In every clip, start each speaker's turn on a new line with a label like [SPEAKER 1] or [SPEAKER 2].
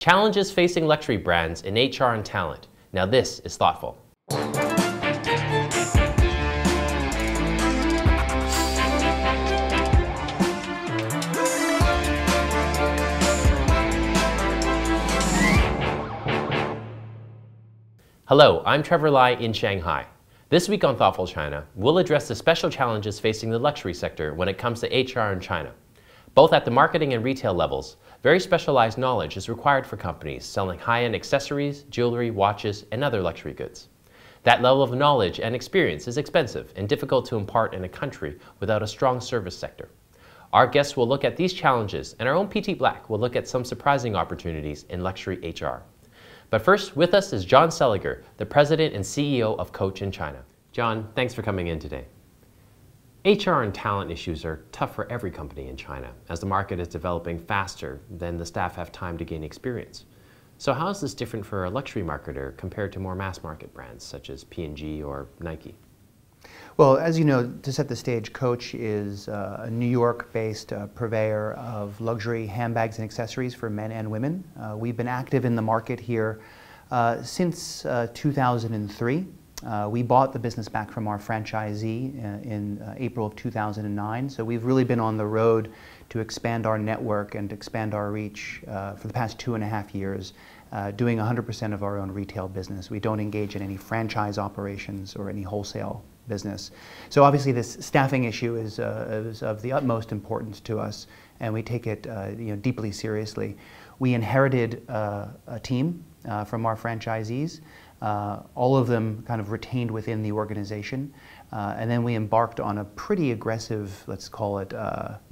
[SPEAKER 1] Challenges facing luxury brands in HR and talent. Now this is thoughtful. Hello, I'm Trevor Lai in Shanghai. This week on Thoughtful China, we'll address the special challenges facing the luxury sector when it comes to HR in China. Both at the marketing and retail levels, very specialized knowledge is required for companies selling high-end accessories, jewelry, watches, and other luxury goods. That level of knowledge and experience is expensive and difficult to impart in a country without a strong service sector. Our guests will look at these challenges, and our own PT Black will look at some surprising opportunities in luxury HR. But first, with us is John Seliger, the president and CEO of Coach in China. John, thanks for coming in today. HR and talent issues are tough for every company in China, as the market is developing faster than the staff have time to gain experience. So how is this different for a luxury marketer compared to more mass market brands such as P&G or Nike?
[SPEAKER 2] Well, as you know, to set the stage, Coach is a New York-based purveyor of luxury handbags and accessories for men and women. We've been active in the market here since 2003. We bought the business back from our franchisee in April of 2009, so we've really been on the road to expand our network and expand our reach for the past 2.5 years, doing 100% of our own retail business. We don't engage in any franchise operations or any wholesale business. So obviously this staffing issue is of the utmost importance to us, and we take it deeply seriously. We inherited a team from our franchisees, all of them kind of retained within the organization, and then we embarked on a pretty aggressive, let's call it,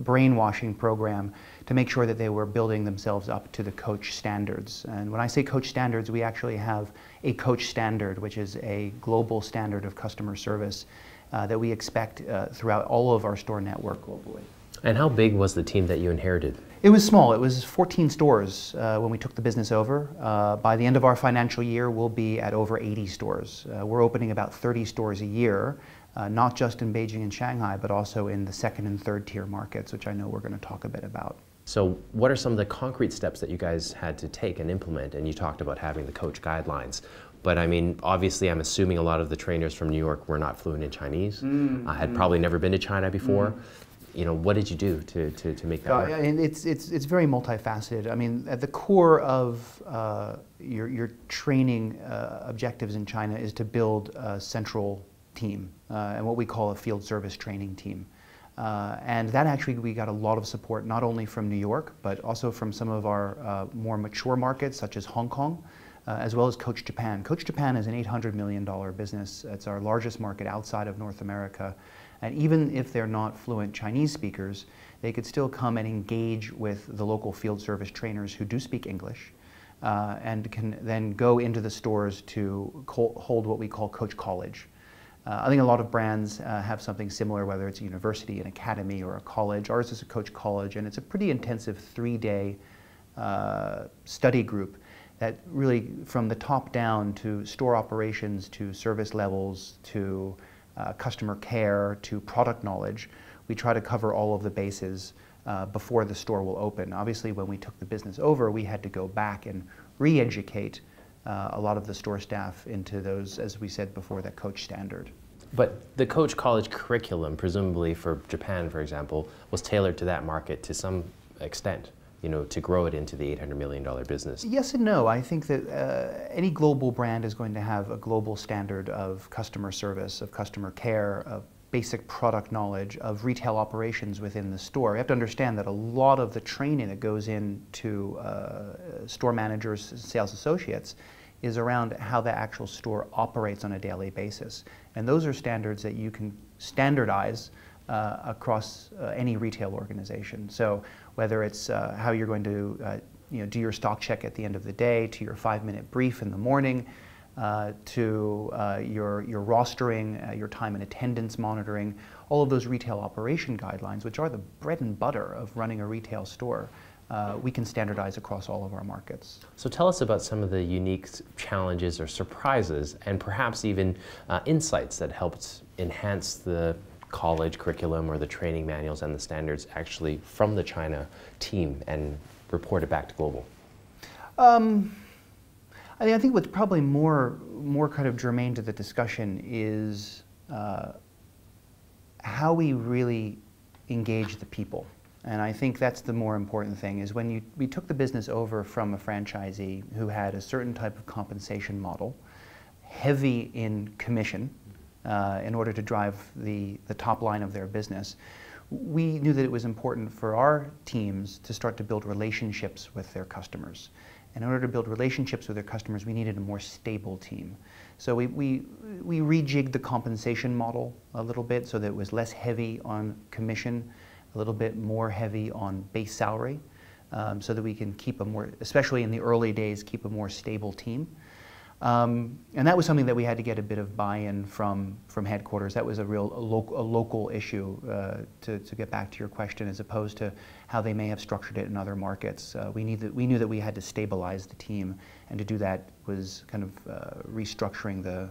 [SPEAKER 2] brainwashing program to make sure that they were building themselves up to the Coach standards. And when I say Coach standards, we actually have a Coach standard, which is a global standard of customer service that we expect throughout all of our store network globally.
[SPEAKER 1] And how big was the team that you inherited?
[SPEAKER 2] It was small. It was 14 stores when we took the business over. By the end of our financial year, we'll be at over 80 stores. We're opening about 30 stores a year, not just in Beijing and Shanghai, but also in the second and third tier markets, which I know we're going to talk a bit about.
[SPEAKER 1] So what are some of the concrete steps that you guys had to take and implement? And you talked about having the Coach guidelines. But I mean, obviously, I'm assuming a lot of the trainers from New York were not fluent in Chinese, had probably never been to China before. You know, what did you do to make that work?
[SPEAKER 2] And it's very multifaceted. I mean, at the core of your training objectives in China is to build a central team and what we call a field service training team. And that actually, we got a lot of support, not only from New York, but also from some of our more mature markets, such as Hong Kong, as well as Coach Japan. Coach Japan is an $800 million business. It's our largest market outside of North America. And even if they're not fluent Chinese speakers, they could still come and engage with the local field service trainers who do speak English and can then go into the stores to hold what we call Coach College. I think a lot of brands have something similar, whether it's a university, an academy, or a college. Ours is a Coach College, and it's a pretty intensive 3-day study group that really, from the top down to store operations, to service levels, to customer care, to product knowledge, we try to cover all of the bases before the store will open. Obviously, when we took the business over, we had to go back and re-educate a lot of the store staff into those, as we said before, that Coach standard.
[SPEAKER 1] But the Coach College curriculum, presumably for Japan, for example, was tailored to that market to some extent, you know, to grow it into the $800 million business.
[SPEAKER 2] Yes and no. I think that any global brand is going to have a global standard of customer service, of customer care, of basic product knowledge, of retail operations within the store. You have to understand that a lot of the training that goes into store managers, sales associates, is around how the actual store operates on a daily basis. And those are standards that you can standardize across any retail organization. So whether it's how you're going to do your stock check at the end of the day, to your 5-minute brief in the morning, to your rostering, your time and attendance monitoring, all of those retail operation guidelines, which are the bread and butter of running a retail store, we can standardize across all of our markets.
[SPEAKER 1] So tell us about some of the unique challenges or surprises, and perhaps even insights that helped enhance the college curriculum or the training manuals and the standards actually from the China team and report it back to global.
[SPEAKER 2] I think what's probably more kind of germane to the discussion is how we really engage the people. And I think that's the more important thing, is when we took the business over from a franchisee who had a certain type of compensation model, heavy in commission, in order to drive the top line of their business. We knew that it was important for our teams to start to build relationships with their customers. And in order to build relationships with their customers, we needed a more stable team. So we rejigged the compensation model a little bit so that it was less heavy on commission, a little bit more heavy on base salary, so that we can keep especially in the early days, keep a more stable team. And that was something that we had to get a bit of buy-in from headquarters. That was a local issue, to get back to your question, as opposed to how they may have structured it in other markets. We knew that we had to stabilize the team, and to do that was kind of restructuring the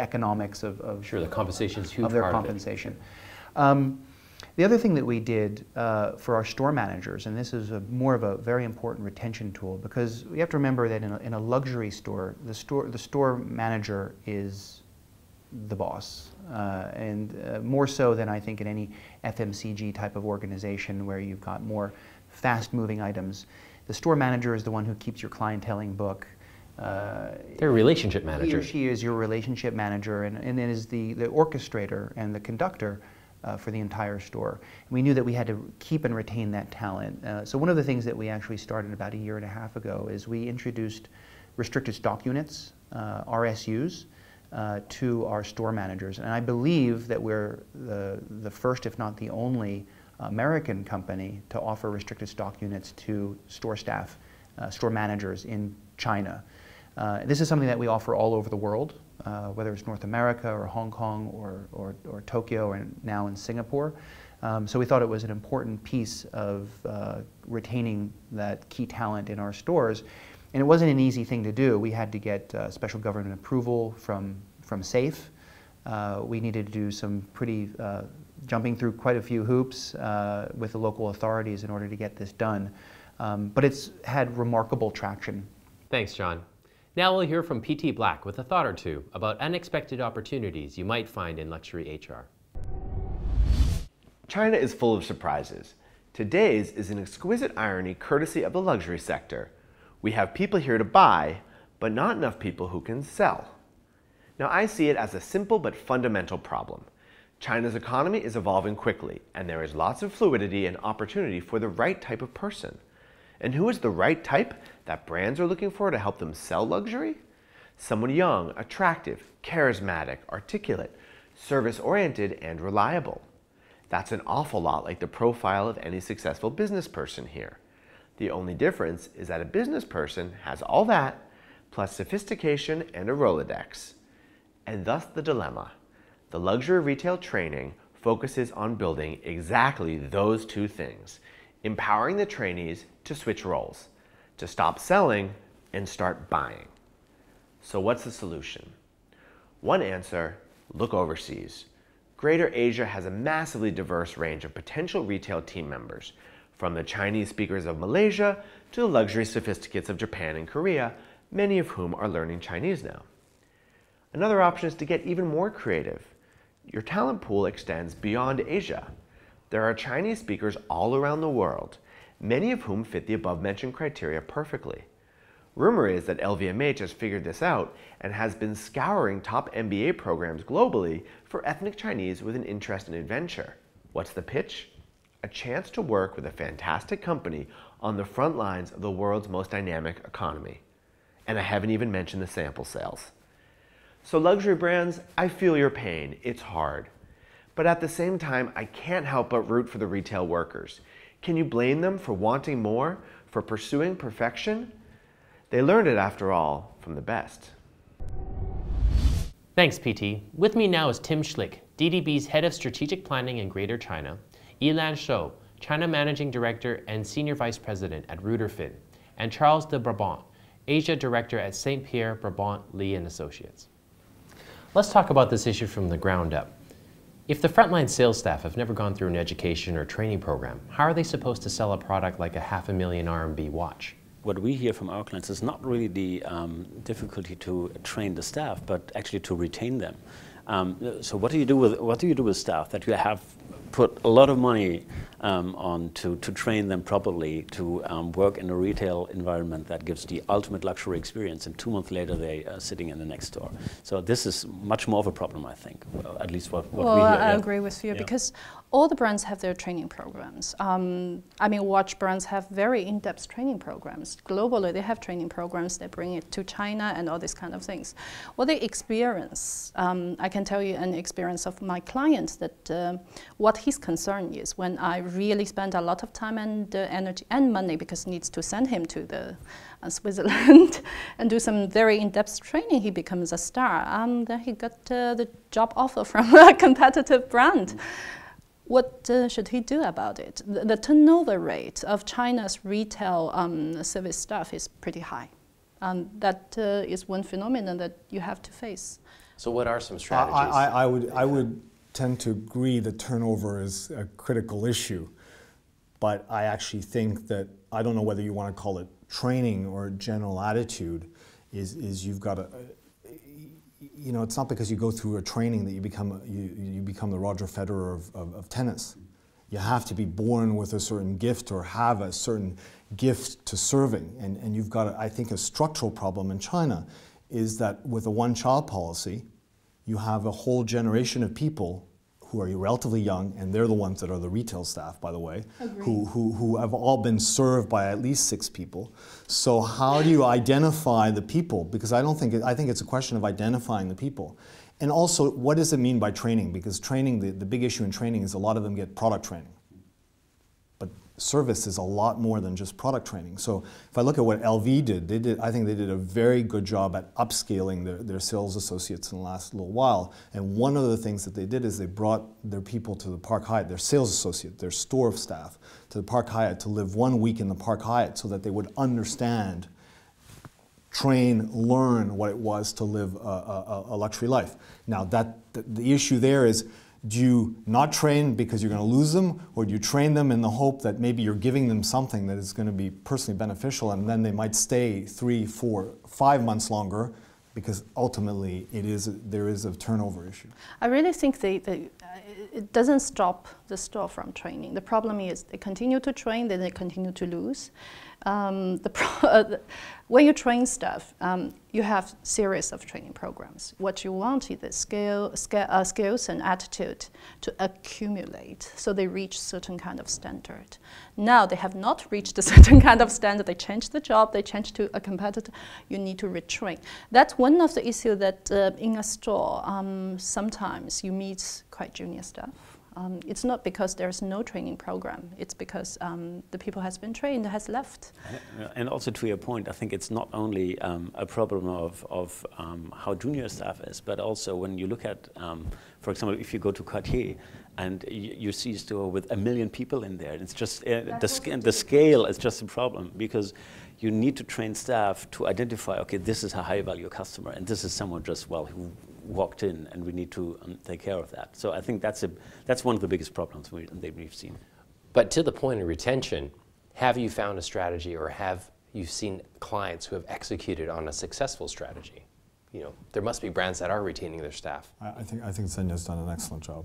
[SPEAKER 2] economics of
[SPEAKER 1] Sure, the compensation's huge
[SPEAKER 2] their
[SPEAKER 1] part
[SPEAKER 2] compensation. The other thing that we did for our store managers, and this is more of a very important retention tool, because we have to remember that in a luxury store, the store manager is the boss, and more so than I think in any FMCG type of organization where you've got more fast-moving items. The store manager is the one who keeps your clienteling book.
[SPEAKER 1] They're a relationship manager.
[SPEAKER 2] He or she is your relationship manager, and it is the orchestrator and the conductor for the entire store. And we knew that we had to keep and retain that talent. So one of the things that we actually started about 1.5 years ago is we introduced restricted stock units, RSUs, to our store managers. And I believe that we're the first, if not the only, American company to offer restricted stock units to store staff, store managers in China. This is something that we offer all over the world, whether it's North America or Hong Kong or Tokyo, or now in Singapore. So we thought it was an important piece of retaining that key talent in our stores. And it wasn't an easy thing to do. We had to get special government approval from SAFE. We needed to do some pretty, jumping through quite a few hoops with the local authorities in order to get this done. But it's had remarkable traction.
[SPEAKER 1] Thanks, John. Now we'll hear from PT Black with a thought or two about unexpected opportunities you might find in luxury HR.
[SPEAKER 3] China is full of surprises. Today's is an exquisite irony courtesy of the luxury sector. We have people here to buy, but not enough people who can sell. Now I see it as a simple but fundamental problem. China's economy is evolving quickly, and there is lots of fluidity and opportunity for the right type of person. And who is the right type that brands are looking for to help them sell luxury? Someone young, attractive, charismatic, articulate, service-oriented, and reliable. That's an awful lot like the profile of any successful business person here. The only difference is that a business person has all that, plus sophistication and a Rolodex. And thus the dilemma. The luxury retail training focuses on building exactly those two things, empowering the trainees to switch roles, to stop selling and start buying. So what's the solution? One answer, look overseas. Greater Asia has a massively diverse range of potential retail team members, from the Chinese speakers of Malaysia to the luxury sophisticates of Japan and Korea, many of whom are learning Chinese now. Another option is to get even more creative. Your talent pool extends beyond Asia. There are Chinese speakers all around the world, many of whom fit the above-mentioned criteria perfectly. Rumor is that LVMH has figured this out and has been scouring top MBA programs globally for ethnic Chinese with an interest in adventure. What's the pitch? A chance to work with a fantastic company on the front lines of the world's most dynamic economy. And I haven't even mentioned the sample sales. So luxury brands, I feel your pain. It's hard. But at the same time, I can't help but root for the retail workers. Can you blame them for wanting more, for pursuing perfection? They learned it, after all, from the best.
[SPEAKER 1] Thanks, PT. With me now is Tim Schlick, DDB's Head of Strategic Planning in Greater China, Yilan Shou, China Managing Director and Senior Vice President at Ruderfin, and Charles de Brabant, Asia Director at St. Pierre Brabant Lee & Associates. Let's talk about this issue from the ground up. If the frontline sales staff have never gone through an education or training program, how are they supposed to sell a product like a $500,000 RMB watch?
[SPEAKER 4] what we hear from our clients is not really the difficulty to train the staff, but actually to retain them. So what do you do with staff that you have put a lot of money on to train them properly to work in a retail environment that gives the ultimate luxury experience, and 2 months later they are sitting in the next store. So this is much more of a problem, I think, at least what we hear.
[SPEAKER 5] Well, I agree with you, because all the brands have their training programs. I mean, watch brands have very in-depth training programs. Globally, they have training programs. They bring it to China and all these kind of things. What they experience, I can tell you an experience of my client that what his concern is when I really spend a lot of time and energy and money, because he needs to send him to the Switzerland and do some very in-depth training, he becomes a star. Then he got the job offer from a competitive brand. What should he do about it? The turnover rate of China's retail service staff is pretty high. That is one phenomenon that you have to face.
[SPEAKER 1] So what are some strategies?
[SPEAKER 6] I would tend to agree that turnover is a critical issue, but I actually think that, I don't know whether you want to call it training or general attitude, is you've got to, you know, it's not because you go through a training that you become the Roger Federer of tennis. You have to be born with a certain gift or have a certain gift to serving. And you've got, I think, a structural problem in China is that with a one-child policy, you have a whole generation of people who are relatively young, and they're the ones that are the retail staff, by the way, who have all been served by at least 6 people. So how do you identify the people? Because I think it's a question of identifying the people. And also, what does it mean by training? Because training, the big issue in training is a lot of them get product training. But service is a lot more than just product training. So if I look at what LV did, I think they did a very good job at upscaling their sales associates in the last little while. And one of the things that they did is they brought their people to the Park Hyatt, their sales associate, their store staff, to the Park Hyatt to live 1 week in the Park Hyatt so that they would understand, train, learn what it was to live a luxury life. Now, the issue there is, do you not train because you're going to lose them, or do you train them in the hope that maybe you're giving them something that is going to be personally beneficial, and then they might stay 3, 4, 5 months longer, because ultimately there is a turnover issue? I
[SPEAKER 5] really think it doesn't stop the store from training. The problem is they continue to train, then they continue to lose. When you train staff, you have series of training programs. What you want is the skills and attitude to accumulate, so they reach certain kind of standard. Now they have not reached a certain kind of standard. They change the job, they change to a competitor. You need to retrain. That's one of the issues that in a store sometimes you meet quite junior staff. It's not because there's no training program, it's because the people has been trained, has left.
[SPEAKER 4] And also to your point, I think it's not only a problem of how junior staff is, but also when you look at, for example, if you go to Cartier and you see a store with 1 million people in there, it's just, the scale is just a problem, because you need to train staff to identify, okay, this is a high value customer, and this is someone just, well, who walked in, and we need to take care of that. So I think that's one of the biggest problems we've seen.
[SPEAKER 1] But to the point of retention, have you found a strategy, or have you seen clients who have executed on a successful strategy? You know, there must be brands that are retaining their staff.
[SPEAKER 6] I think Xenia's done an excellent job,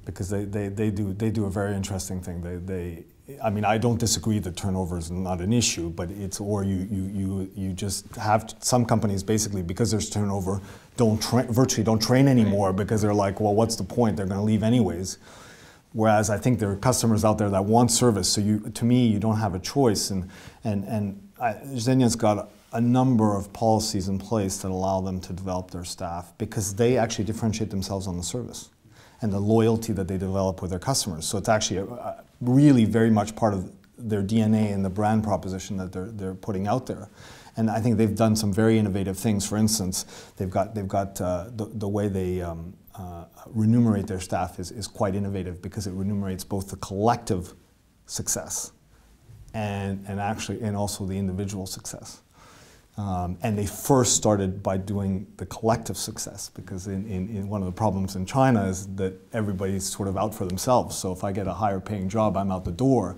[SPEAKER 6] because they do a very interesting thing. I mean, I don't disagree that turnover is not an issue, but it's, or you just have some companies basically, because there's turnover, virtually don't train anymore, because they're like, well, what's the point? They're going to leave anyways. Whereas I think there are customers out there that want service, so to me, you don't have a choice. And Xenia's got a number of policies in place that allow them to develop their staff, because they actually differentiate themselves on the service and the loyalty that they develop with their customers. So it's actually really very much part of their DNA and the brand proposition that they're putting out there. And I think they've done some very innovative things. For instance, they've got the way they remunerate their staff is quite innovative, because it remunerates both the collective success and also the individual success. And they first started by doing the collective success, because in one of the problems in China is that everybody's sort of out for themselves. So if I get a higher paying job, I'm out the door.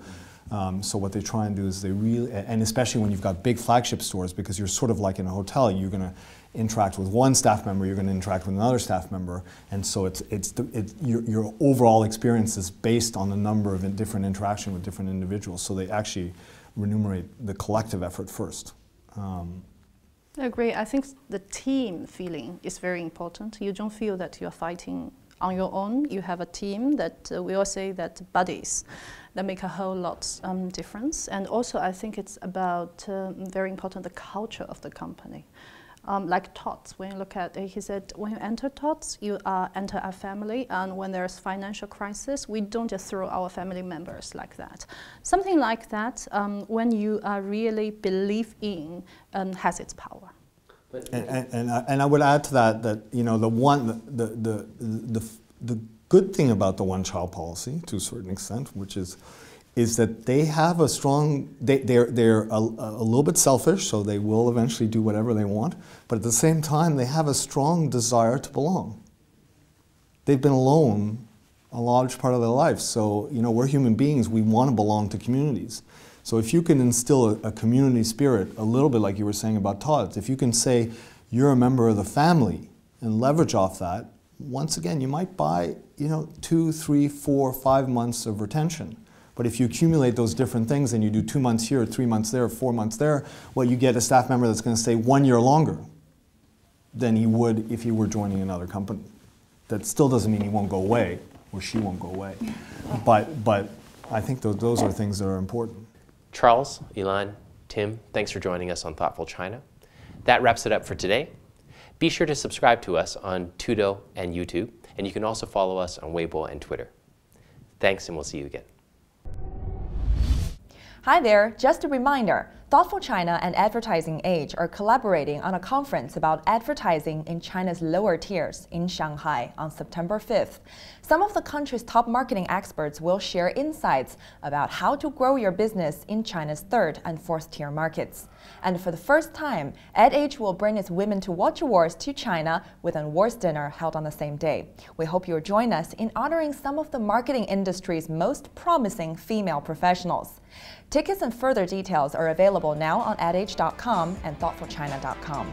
[SPEAKER 6] So what they try and do is they really, and especially when you've got big flagship stores, because you're sort of like in a hotel, you're going to interact with one staff member, you're going to interact with another staff member, and so your overall experience is based on the number of different interaction with different individuals. So they actually remunerate the collective effort first.
[SPEAKER 5] I agree. I think the team feeling is very important. You don't feel that you're fighting on your own. You have a team that we all say that buddies that make a whole lot difference. And also I think it's about very important the culture of the company. Like TOTS, when you look at it, he said, when you enter TOTS, you enter a family, and when there's financial crisis, we don't just throw our family members like that. Something like that, when you really believe in, has its power.
[SPEAKER 6] And I would add to that you know the good thing about the one-child policy, to a certain extent, which is that they have a strong, they're a little bit selfish, so they will eventually do whatever they want, but at the same time they have a strong desire to belong. They've been alone a large part of their life, so you know, we're human beings, we want to belong to communities. So if you can instill a community spirit, a little bit like you were saying about Todd, if you can say you're a member of the family and leverage off that, once again, you might buy, you know, 2, 3, 4, 5 months of retention. But if you accumulate those different things and you do 2 months here, 3 months there, 4 months there, well, you get a staff member that's going to stay 1 year longer than he would if he were joining another company. That still doesn't mean he won't go away, or she won't go away. But I think those are things that are important.
[SPEAKER 1] Charles, Ilan, Tim, thanks for joining us on Thoughtful China. That wraps it up for today. Be sure to subscribe to us on Tudo and YouTube, and you can also follow us on Weibo and Twitter. Thanks, and we'll see you again.
[SPEAKER 7] Hi there, just a reminder, Thoughtful China and Advertising Age are collaborating on a conference about advertising in China's lower tiers in Shanghai on September 5th. Some of the country's top marketing experts will share insights about how to grow your business in China's 3rd and 4th tier markets. And for the first time, AdAge will bring its Women to Watch Awards to China with an awards dinner held on the same day. We hope you'll join us in honoring some of the marketing industry's most promising female professionals. Tickets and further details are available now on adage.com and thoughtfulchina.com.